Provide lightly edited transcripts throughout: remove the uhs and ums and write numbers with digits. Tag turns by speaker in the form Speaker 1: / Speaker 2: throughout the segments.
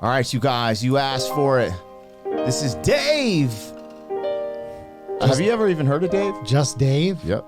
Speaker 1: All right, you guys, you asked for it. This is Dave. Have you ever even heard of Dave?
Speaker 2: Just Dave?
Speaker 1: Yep.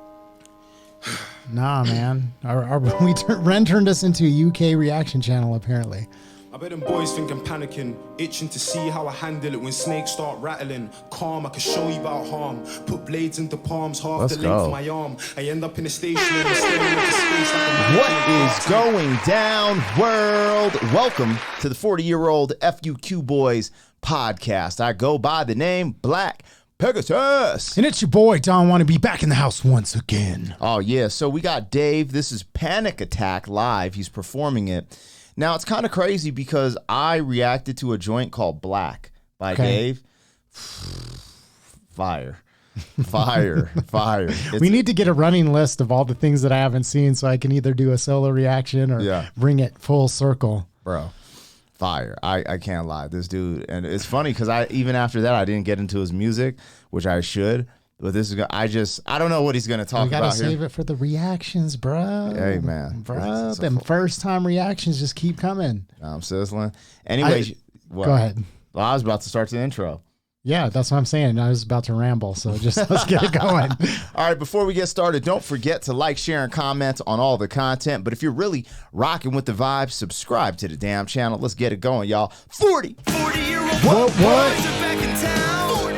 Speaker 2: Nah, man. Ren turned us into a UK reaction channel, apparently.
Speaker 3: I bet them boys think I'm panicking, itching to see how I handle it when snakes start rattling. Calm, I can show you about harm. Put blades into palms, half
Speaker 1: Let's
Speaker 3: the length
Speaker 1: go.
Speaker 3: of my arm. I end up in a station and I'm staring into space like a
Speaker 1: What is going down, world? Welcome to the 40-year-old FUQ Boys podcast. I go by the name Black Pegasus.
Speaker 2: And it's your boy, Don Wanna Be, back in the house once again.
Speaker 1: Oh, yeah. So we got Dave. This is Panic Attack Live. He's performing it. Now, it's kind of crazy because I reacted to a joint called Black by Dave. Fire.
Speaker 2: We need to get a running list of all the things that I haven't seen so I can either do a solo reaction or bring it full circle.
Speaker 1: Bro, fire. I can't lie. This dude, and it's funny because even after that, I didn't get into his music, which I should. But this is I don't know what he's gonna talk about here.
Speaker 2: We gotta save it for the reactions, bro.
Speaker 1: Hey, man.
Speaker 2: Bro, them first time reactions just keep coming.
Speaker 1: I'm sizzling. Anyways, what?
Speaker 2: Go ahead.
Speaker 1: Well, I was about to start the intro.
Speaker 2: Yeah, that's what I'm saying. I was about to ramble, so just let's get it going.
Speaker 1: All right, before we get started, don't forget to like, share, and comment on all the content. But if you're really rocking with the vibes, subscribe to the damn channel. Let's get it going, y'all.
Speaker 3: 40-year-old
Speaker 2: What?
Speaker 3: boys are back in town.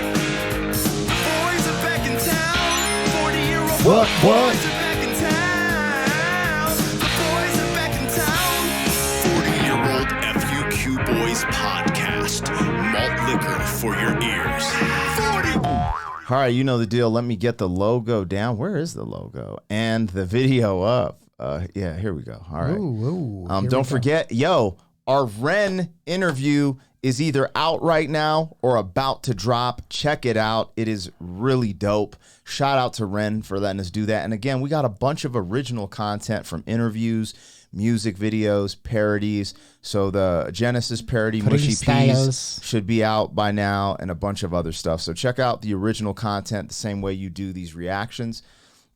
Speaker 3: Boys are back in town. 40-year-old
Speaker 2: What?
Speaker 3: boys are back in town. The boys are back in town. 40-year-old FUQ Boys podcast. Malt liquor for your ears. 40.
Speaker 1: All right, you know the deal. Let me get the logo down. Where is the logo? And the video up. Yeah, here we go. All right.
Speaker 2: Ooh,
Speaker 1: Don't forget, our Ren interview is either out right now or about to drop. Check it out. It is really dope. Shout out to Ren for letting us do that. And again, we got a bunch of original content from interviews, music videos, parodies. So the Genesis parody, Mushy Peas, should be out by now, and a bunch of other stuff. So check out the original content the same way you do these reactions.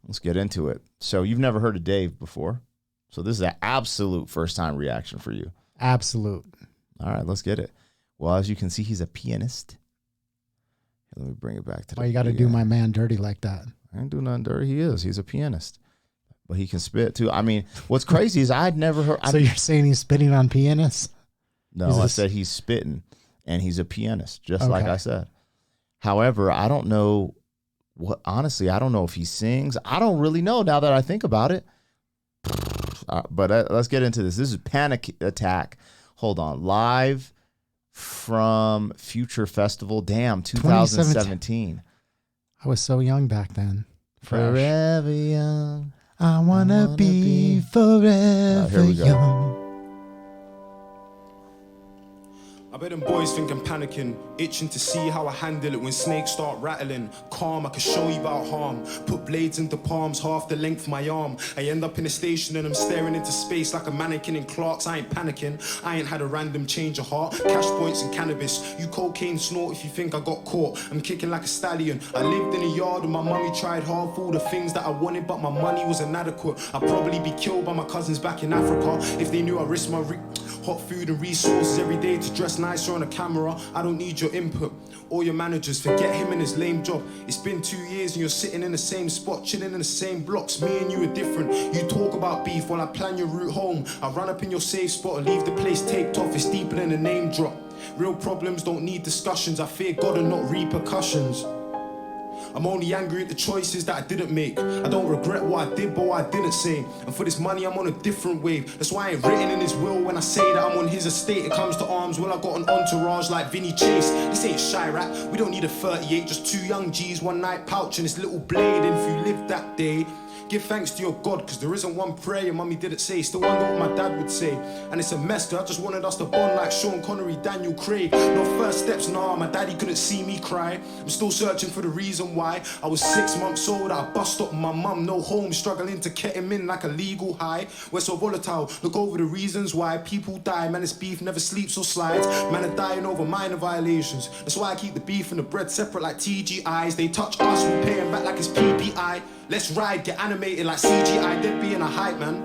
Speaker 1: Let's get into it. So you've never heard of Dave before. So this is an absolute first-time reaction for you.
Speaker 2: Absolute.
Speaker 1: All right, let's get it. Well, as you can see, he's a pianist. Here, let me bring it back to the
Speaker 2: Why you got to do my man dirty like that?
Speaker 1: I ain't do nothing dirty. He's a pianist. But he can spit, too. I mean, what's crazy is I'd never heard...
Speaker 2: So you're saying he's spitting on pianists?
Speaker 1: No, I said he's spitting, and he's a pianist, just like I said. However, I don't know... Honestly, I don't know if he sings. I don't really know now that I think about it. But let's get into this. This is Panic Attack. Hold on. Live from Future Festival. Damn, 2017.
Speaker 2: I was so young back then.
Speaker 1: Forever young.
Speaker 2: I wanna be forever young.
Speaker 3: I bet them boys think I'm panicking, itching to see how I handle it when snakes start rattling. Calm, I can show you about harm. Put blades into palms, half the length of my arm. I end up in a station and I'm staring into space like a mannequin in Clark's. I ain't panicking, I ain't had a random change of heart. Cash points and cannabis, you cocaine snort if you think I got caught. I'm kicking like a stallion. I lived in a yard and my mummy tried hard for all the things that I wanted, but my money was inadequate. I'd probably be killed by my cousins back in Africa if they knew I risked my hot food and resources every day to dress nicer on a camera. I don't need your input or your managers. Forget him and his lame job. It's been 2 years and you're sitting in the same spot, chilling in the same blocks. Me and you are different. You talk about beef while I plan your route home. I run up in your safe spot and leave the place taped off. It's deeper than a name drop. Real problems don't need discussions. I fear God and not repercussions. I'm only angry at the choices that I didn't make. I don't regret what I did, but what I didn't say. And for this money, I'm on a different wave. That's why I ain't written in his will when I say that I'm on his estate. It comes to arms, well, I got an entourage like Vinny Chase. This ain't Chirac, we don't need a 38, just 2 young G's, one night pouch and this little blade. And if you lived that day, give thanks to your God, cause there isn't one prayer your mummy didn't say. Still wonder what my dad would say. And it's a mess, I just wanted us to bond like Sean Connery, Daniel Craig. No first steps, nah, my daddy couldn't see me cry. I'm still searching for the reason why. I was 6 months old, I bust up my mum, no home, struggling to get him in like a legal high. We're so volatile, look over the reasons why people die. Man, this beef never sleeps or slides. Man are dying over minor violations. That's why I keep the beef and the bread separate like TGIs. They touch us, we pay them back like it's PPI. Let's ride, get animated like CGI, dead being a hype man.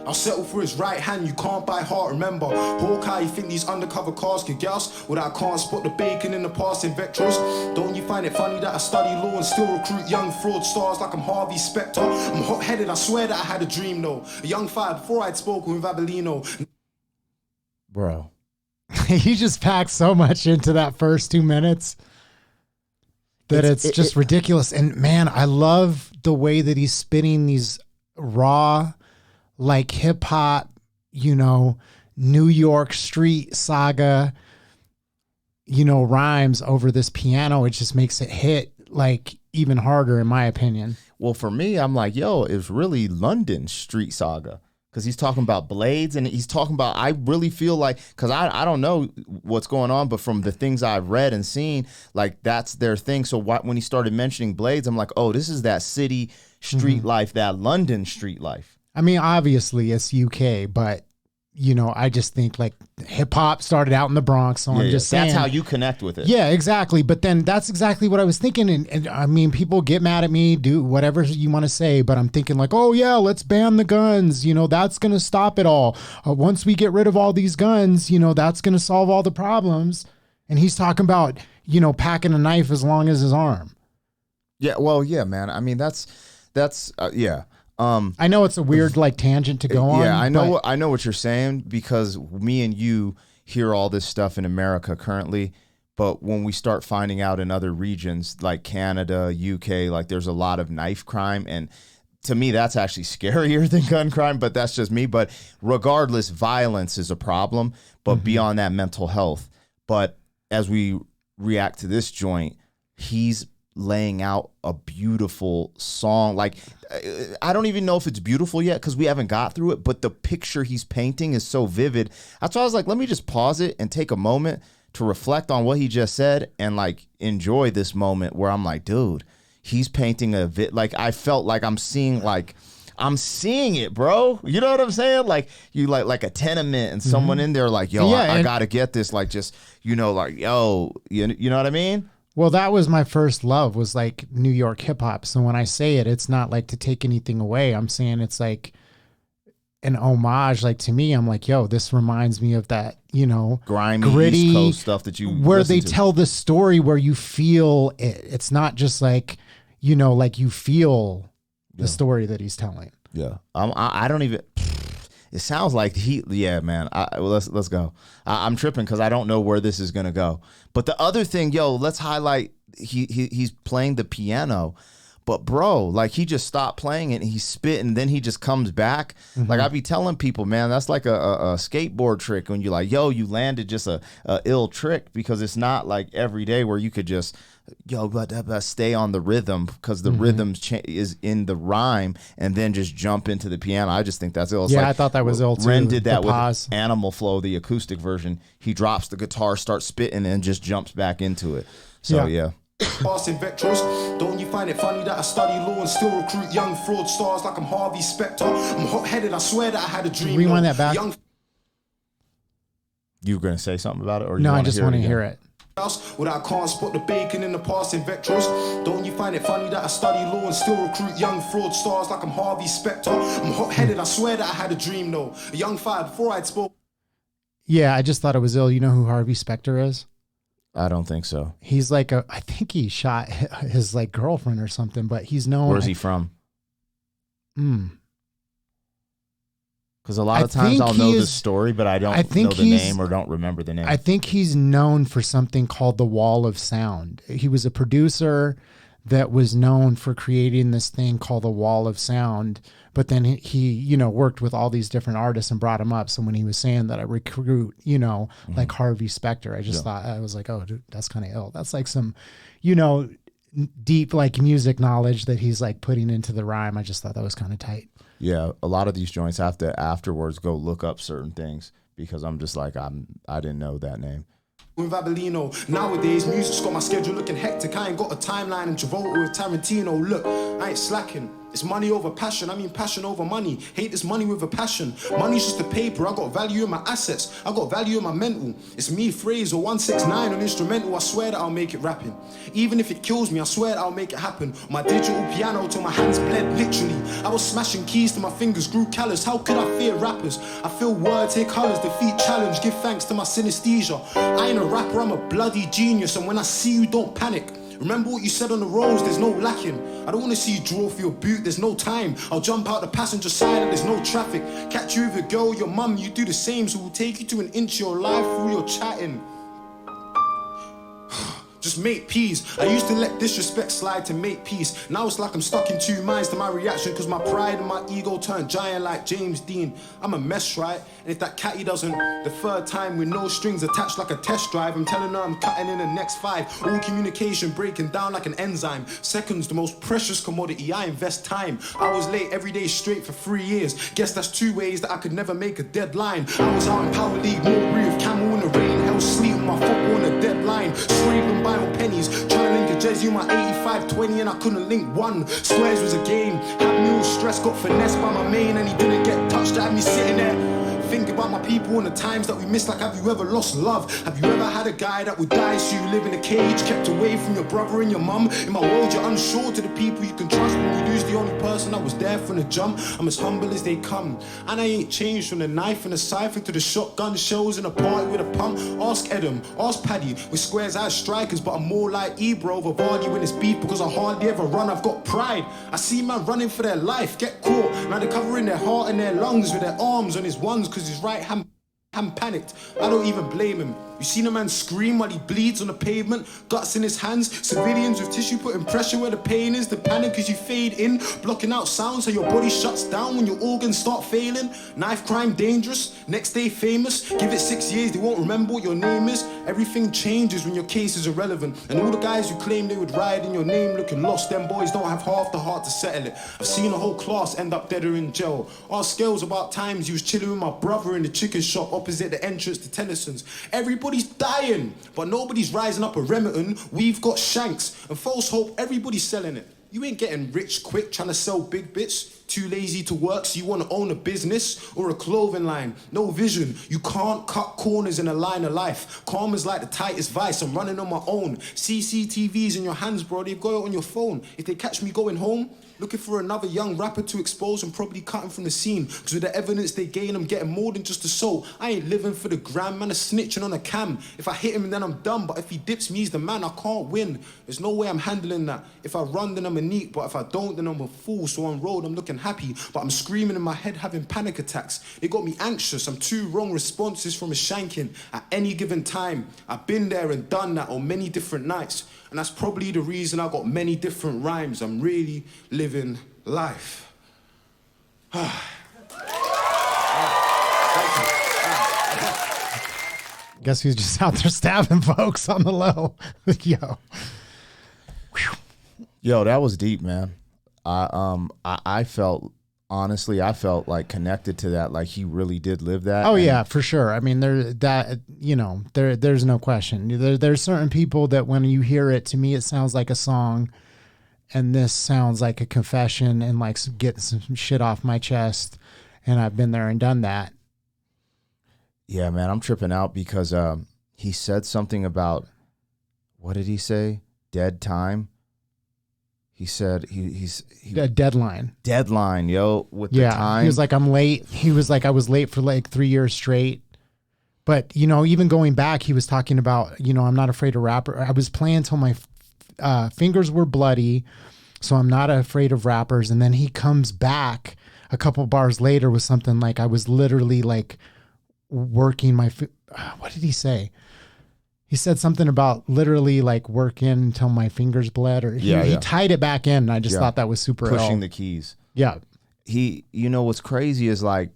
Speaker 3: I'll settle for his right hand, you can't buy heart, remember. Hawkeye, you think these undercover cars could get us? Well, I can't spot the bacon in the past in Vectros. Don't you find it funny that I study law and still recruit young fraud stars like I'm Harvey Specter? I'm hot-headed, I swear that I had a dream though. A young fire before I'd spoken with Abelino.
Speaker 1: Bro.
Speaker 2: He just packed so much into that first 2 minutes that it's just ridiculous. And man, I love the way that he's spinning these raw, like hip hop, you know, New York street saga, you know, rhymes over this piano. It just makes it hit like even harder, in my opinion.
Speaker 1: Well, for me, I'm like, yo, it's really London street saga. Because he's talking about blades and he's talking about, I really feel like, because I don't know what's going on, but from the things I've read and seen, like that's their thing. So when he started mentioning blades, I'm like, oh, this is that city street life, that London street life.
Speaker 2: I mean, obviously it's UK, but you know, I just think like hip hop started out in the Bronx. So I'm just saying.
Speaker 1: That's how you connect with it.
Speaker 2: Yeah, exactly. But then that's exactly what I was thinking. And I mean, people get mad at me, do whatever you want to say, but I'm thinking like, oh yeah, let's ban the guns. You know, that's going to stop it all. Once we get rid of all these guns, you know, that's going to solve all the problems. And he's talking about, you know, packing a knife as long as his arm.
Speaker 1: Yeah. Well, yeah, man. I mean, that's yeah.
Speaker 2: I know it's a weird like tangent to go on.
Speaker 1: Yeah, I know what you're saying, because me and you hear all this stuff in America currently, but when we start finding out in other regions like Canada, UK, like there's a lot of knife crime, and to me that's actually scarier than gun crime, but that's just me. But regardless, violence is a problem, but beyond that, mental health. But as we react to this joint, he's laying out a beautiful song. Like, I don't even know if it's beautiful yet because we haven't got through it, but the picture he's painting is so vivid. That's why I was like, let me just pause it and take a moment to reflect on what he just said and like enjoy this moment where I'm like, dude, he's painting like I felt like I'm seeing it, bro. You know what I'm saying? Like you like a tenement and someone in there like, yo, yeah, I gotta get this. Like just, you know, like, yo, you know what I mean?
Speaker 2: Well, that was my first love, was like New York hip hop. So when I say it, it's not like to take anything away. I'm saying it's like an homage. Like to me, I'm like, yo, this reminds me of that, you know,
Speaker 1: grimy
Speaker 2: gritty
Speaker 1: East Coast stuff that you
Speaker 2: where they tell the story where you feel it. It's not just like, you know, like you feel the story that he's telling.
Speaker 1: Yeah, I don't even. It sounds like yeah, man. Let's go. I'm tripping because I don't know where this is gonna go. But the other thing, yo, let's highlight. He's playing the piano, but bro, like he just stopped playing it and he's spitting, and then he just comes back. Like I be telling people, man, that's like a skateboard trick when you're like, yo, you landed just a ill trick, because it's not like every day where you could just. Yo, but stay on the rhythm, because the rhythm is in the rhyme, and then just jump into the piano. I just think that's ill. It's
Speaker 2: yeah,
Speaker 1: like,
Speaker 2: I thought that was ill too.
Speaker 1: Ren did that with Animal Flow, the acoustic version. He drops the guitar, starts spitting, and just jumps back into it. So yeah.
Speaker 3: Passing Vectros. Don't you find it funny that I study law and still recruit young fraud stars like I'm Harvey Specter? I'm hot-headed, I swear that I had a dream.
Speaker 2: Rewind that back.
Speaker 1: You were going to say something about it? Or
Speaker 2: no, I just want to hear it.
Speaker 3: Without I can't spot the bacon in the past in Vectros. Don't you find it funny that I study law and still recruit young fraud stars like I'm Harvey Specter? I'm hot-headed, I swear that I had a dream though. A young fire before I'd spoke.
Speaker 2: Yeah, I just thought it was ill. You know who Harvey Specter is?
Speaker 1: I don't think so.
Speaker 2: He's like I think he shot his like girlfriend or something, but he's known.
Speaker 1: Where's he from? Because a lot of times I'll know the story, but I don't know the name or don't remember the name.
Speaker 2: I think he's known for something called the Wall of Sound. He was a producer that was known for creating this thing called the Wall of Sound. But then he you know, worked with all these different artists and brought him up. So when he was saying that I recruit, you know, like Harvey Specter, I just thought, I was like, oh, dude, that's kind of ill. That's like some, you know, deep like music knowledge that he's like putting into the rhyme. I just thought that was kind of tight.
Speaker 1: Yeah, a lot of these joints have to afterwards go look up certain things, because I'm just like, I didn't know that name.
Speaker 3: With Abelino. Nowadays, music's got my schedule looking hectic. I ain't got a timeline in Travolta with Tarantino. Look, I ain't slacking. It's money over passion, I mean passion over money. Hate this money with a passion. Money's just a paper, I got value in my assets. I got value in my mental. It's me, Fraser, 169 on instrumental. I swear that I'll make it rapping. Even if it kills me, I swear that I'll make it happen. My digital piano till my hands bled, literally. I was smashing keys till my fingers grew callous. How could I fear rappers? I feel words, hear colours, defeat challenge. Give thanks to my synesthesia. I ain't a rapper, I'm a bloody genius. And when I see you, don't panic. Remember what you said on the roads, there's no lacking. I don't want to see you draw for your boot, there's no time. I'll jump out the passenger side and there's no traffic. Catch you with your girl, your mum, you do the same. So we'll take you to an inch of your life through your chatting. Just make peace. I used to let disrespect slide to make peace. Now it's like I'm stuck in two minds to my reaction, cause my pride and my ego turned giant like James Dean. I'm a mess, right? And if that catty doesn't, the third time with no strings attached like a test drive, I'm telling her I'm cutting in the next 5. All communication breaking down like an enzyme. Seconds, the most precious commodity, I invest time. I was late every day straight for 3 years. Guess that's 2 ways that I could never make a deadline. I was out in Power League, no breathe, camel in the rain, hell sleep with my football on the deadline. Scraping by on pennies, trying to link a jersey on my 85-20 and I couldn't link one. Squares was a game, had me all stressed, got finessed by my main and he didn't get touched, had me sitting there. Think about my people and the times that we missed. Like, have you ever lost love? Have you ever had a guy that would die so you live in a cage, kept away from your brother and your mum? In my world, you're unsure to the people you can trust. When you lose the only person that was there from the jump, I'm as humble as they come. And I ain't changed from the knife and the cipher to the shotgun shells in a party with a pump. Ask Adam, ask Paddy. With squares as strikers, but I'm more like Ebro over Vardy when it's beef because I hardly ever run. I've got pride. I see man running for their life, get caught. Now they're covering their heart and their lungs with their arms on his ones because his right hand panicked. I don't even blame him. You seen a man scream while he bleeds on the pavement, guts in his hands, civilians with tissue putting pressure where the pain is. The panic as you fade in, blocking out sound so your body shuts down when your organs start failing. Knife crime dangerous, next day famous. Give it 6 years, they won't remember what your name is. Everything changes when your case is irrelevant. And all the guys who claim they would ride in your name looking lost, them boys don't have half the heart to settle it. I've seen a whole class end up dead or in jail. Ask Scales about times he was chilling with my brother in the chicken shop opposite the entrance to Tennyson's. Everybody's dying, but nobody's rising up a Remington. We've got shanks, and false hope, everybody's selling it. You ain't getting rich quick trying to sell big bits. Too lazy to work, so you want to own a business or a clothing line. No vision, you can't cut corners in a line of life. Karma's like the tightest vice, I'm running on my own. CCTV's in your hands, bro, they've got it on your phone. If they catch me going home, looking for another young rapper to expose and probably cut him from the scene. Cause with the evidence they gain, I'm getting more than just a soul. I ain't living for the gram, man, a snitching on a cam. If I hit him, then I'm done. But if he dips me, he's the man, I can't win. There's no way I'm handling that. If I run, then I'm a neat. But if I don't, then I'm a fool. So on road, I'm looking happy. But I'm screaming in my head, having panic attacks. It got me anxious. I'm 2 wrong responses from a shanking at any given time. I've been there and done that on many different nights. And that's probably the reason I got many different rhymes. I'm really living life.
Speaker 2: Guess who's just out there stabbing folks on the low? Yo.
Speaker 1: Yo, that was deep, man. I felt, honestly, I felt like connected to that. Like he really did live that.
Speaker 2: Oh yeah, for sure. I mean, there's no question. There's certain people that when you hear it, to me, it sounds like a song, and this sounds like a confession and like getting some shit off my chest. And I've been there and done that.
Speaker 1: Yeah, man, I'm tripping out because he said something about, what did he say? Dead time. He said he's
Speaker 2: a deadline.
Speaker 1: Deadline, yo, with the time.
Speaker 2: He was like, I'm late. He was like, I was late for like 3 years straight. But, even going back, he was talking about, I'm not afraid of rapper. I was playing till my fingers were bloody, so I'm not afraid of rappers. And then he comes back a couple bars later with something like, I was literally like working my, what did he say? He said something about literally like working until my fingers bled, or he tied it back in. And I just thought that was super
Speaker 1: pushing the keys.
Speaker 2: Yeah.
Speaker 1: What's crazy is like,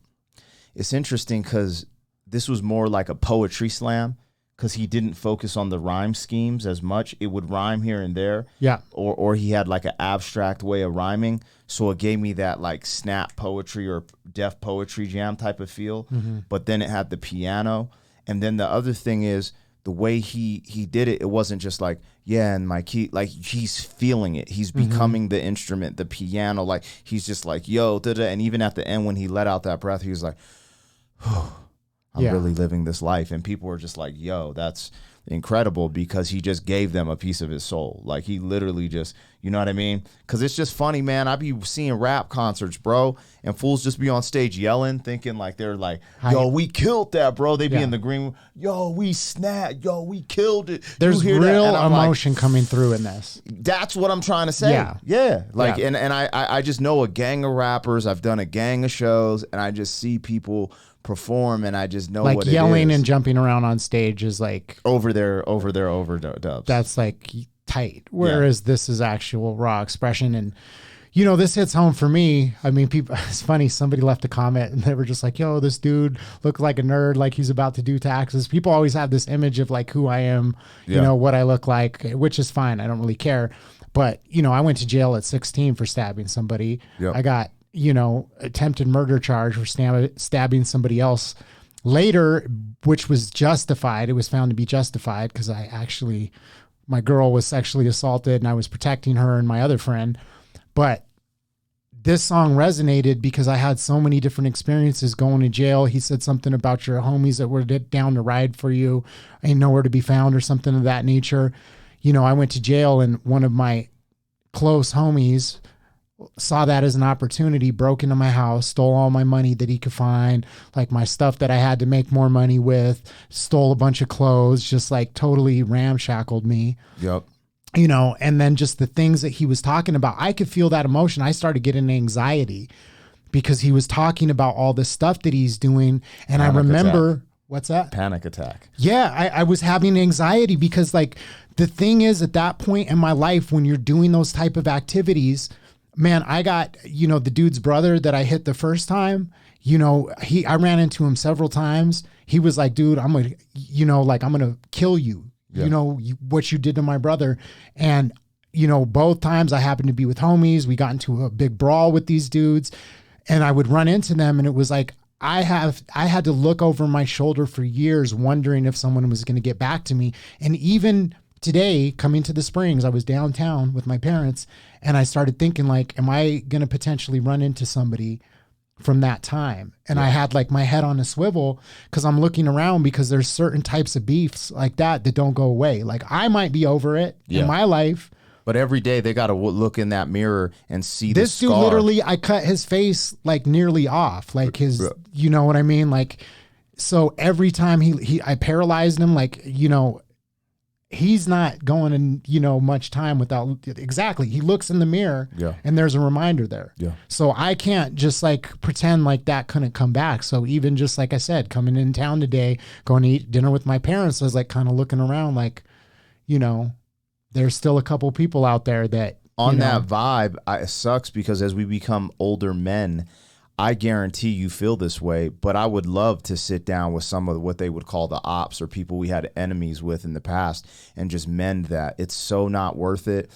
Speaker 1: it's interesting because this was more like a poetry slam because he didn't focus on the rhyme schemes as much. It would rhyme here and there.
Speaker 2: Yeah.
Speaker 1: Or he had like an abstract way of rhyming. So it gave me that like snap poetry or Def Poetry Jam type of feel. Mm-hmm. But then it had the piano. And then the other thing is, the way he did it, it wasn't just like, yeah, and my key, like he's feeling it. He's becoming the instrument, the piano. Like he's just like, yo, da-da. And even at the end when he let out that breath, he was like, I'm really living this life. And people were just like, yo, that's incredible, because he just gave them a piece of his soul. Like he literally just, you know what I mean? Because it's just funny, man. I be seeing rap concerts, bro, and fools just be on stage yelling, thinking like they're like, yo, we killed that, bro. They be in the green room, yo, we snapped, yo, we killed it.
Speaker 2: There's real emotion coming through in this.
Speaker 1: That's what I'm trying to say. Yeah. Like, and I just know a gang of rappers. I've done a gang of shows, and I just see people perform, and I just know
Speaker 2: like
Speaker 1: what
Speaker 2: yelling
Speaker 1: it is.
Speaker 2: And jumping around on stage is like
Speaker 1: over their overdubs.
Speaker 2: That's like tight. Whereas this is actual raw expression. And you know, this hits home for me. I mean, people, it's funny, somebody left a comment and they were just like, yo, this dude looked like a nerd, like he's about to do taxes. People always have this image of like who I am, you know, what I look like, which is fine. I don't really care. But, you know, I went to jail at 16 for stabbing somebody. I got, you know, attempted murder charge for stabbing somebody else later, which was justified. It was found to be justified because my girl was sexually assaulted and I was protecting her and my other friend. But this song resonated because I had so many different experiences going to jail. He said something about your homies that were down to ride for you, ain't nowhere to be found, or something of that nature. You know, I went to jail and one of my close homies saw that as an opportunity, broke into my house, stole all my money that he could find, like my stuff that I had to make more money with, stole a bunch of clothes, just like totally ramshackled me. You know, and then just the things that he was talking about, I could feel that emotion. I started getting anxiety because he was talking about all the stuff that he's doing. And I remember, what's that?
Speaker 1: Panic attack.
Speaker 2: Yeah, I was having anxiety because like the thing is, at that point in my life, when you're doing those type of activities, man, I got, you know, the dude's brother that I hit the first time, you know, I ran into him several times. He was like, dude, I'm going to kill you. You know, what you did to my brother. And, you know, both times I happened to be with homies. We got into a big brawl with these dudes and I would run into them. And it was like, I had to look over my shoulder for years, wondering if someone was going to get back to me. And even today, coming to the Springs, I was downtown with my parents and I started thinking like, am I going to potentially run into somebody from that time? And I had like my head on a swivel because I'm looking around, because there's certain types of beefs like that don't go away. Like I might be over it in my life,
Speaker 1: but every day they got to look in that mirror and see
Speaker 2: this
Speaker 1: dude.
Speaker 2: Literally, I cut his face like nearly off, like his, you know what I mean? Like, so every time I paralyzed him, like, you know, he's not going in, you know, much time without he looks in the mirror and there's a reminder there. So I can't just like pretend like that couldn't come back. So even just like I said, coming in town today, going to eat dinner with my parents, I was like kind of looking around like, you know, there's still a couple people out there that
Speaker 1: on that vibe. It sucks because as we become older men, I guarantee you feel this way, but I would love to sit down with some of what they would call the ops or people we had enemies with in the past and just mend that. It's so not worth it.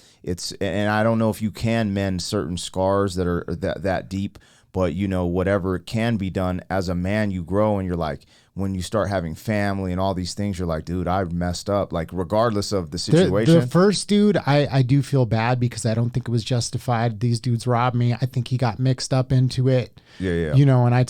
Speaker 1: And I don't know if you can mend certain scars that are that deep, but you know, whatever can be done as a man, you grow and you're like, when you start having family and all these things, you're like, dude, I messed up. Like, regardless of the situation.
Speaker 2: The first dude, I do feel bad because I don't think it was justified. These dudes robbed me. I think he got mixed up into it. You know, and I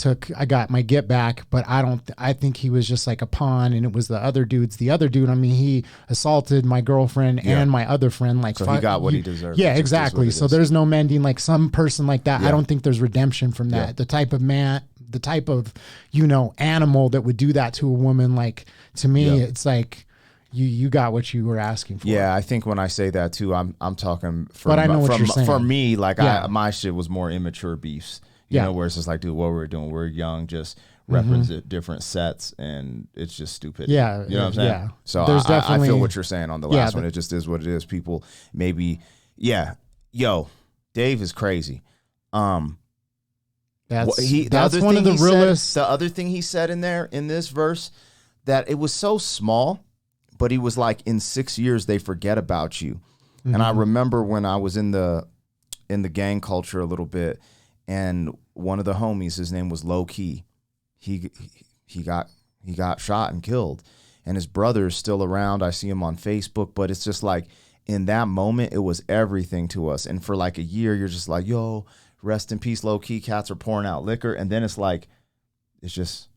Speaker 2: got my get back, but I think he was just like a pawn, and it was the other dudes. The other dude, I mean, he assaulted my girlfriend and my other friend. Like,
Speaker 1: so he got what he deserved.
Speaker 2: Yeah, exactly. So there's no mending. Like some person like that, I don't think there's redemption from that. The type of, you know, animal that would do that to a woman, like, to me, it's like you got what you were asking for.
Speaker 1: Yeah, I think when I say that too, I'm talking from,
Speaker 2: but I know what you're saying.
Speaker 1: For me, like my shit was more immature beefs, you know, where it's just like, dude, what we're doing, we're young, just represent different sets, and it's just stupid.
Speaker 2: Yeah.
Speaker 1: You know what I'm saying?
Speaker 2: Yeah.
Speaker 1: So I feel what you're saying on the last one. It just is what it is. People maybe, yo, Dave is crazy.
Speaker 2: That's one of the realest.
Speaker 1: The other thing he said in this verse, that it was so small, but he was like, in 6 years they forget about you. And I remember when I was in the gang culture a little bit, and one of the homies, his name was Low Key. He got shot and killed. and his brother is still around. I see him on Facebook, but it's just like in that moment, it was everything to us. And for like a year, you're just like, yo, rest in peace, low key. Cats are pouring out liquor. And then it's like, it's just,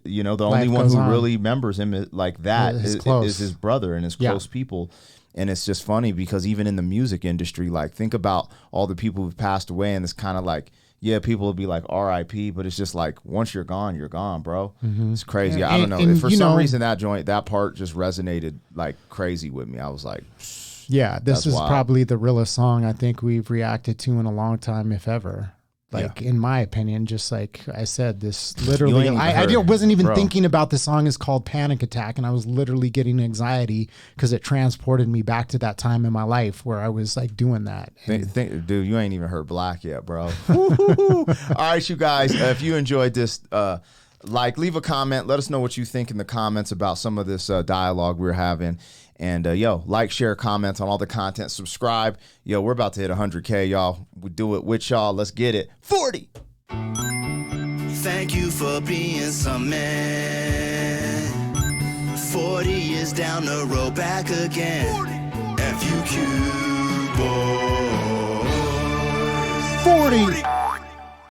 Speaker 1: you know, the only one who really remembers him like that is his brother and his close people. And it's just funny because even in the music industry, like think about all the people who've passed away, and it's kind of like, yeah, people will be like R.I.P., but it's just like once you're gone, bro. It's crazy. I don't know. And for some reason, that part just resonated like crazy with me. I was like,
Speaker 2: yeah, this is wild. Probably the realest song I think we've reacted to in a long time, if ever. Like, in my opinion, just like I said, this literally, I wasn't even thinking about the song is called Panic Attack, and I was literally getting anxiety because it transported me back to that time in my life where I was like doing that.
Speaker 1: Dude, you ain't even heard Black yet, bro. All right, you guys, if you enjoyed this, leave a comment. Let us know what you think in the comments about some of this dialogue we're having. And like, share, comment on all the content, subscribe. Yo, we're about to hit 100K, y'all. We do it with y'all. Let's get it. 40.
Speaker 4: Thank you for being some man. 40 years down the road, back again. 40. FUQ boys.
Speaker 2: 40.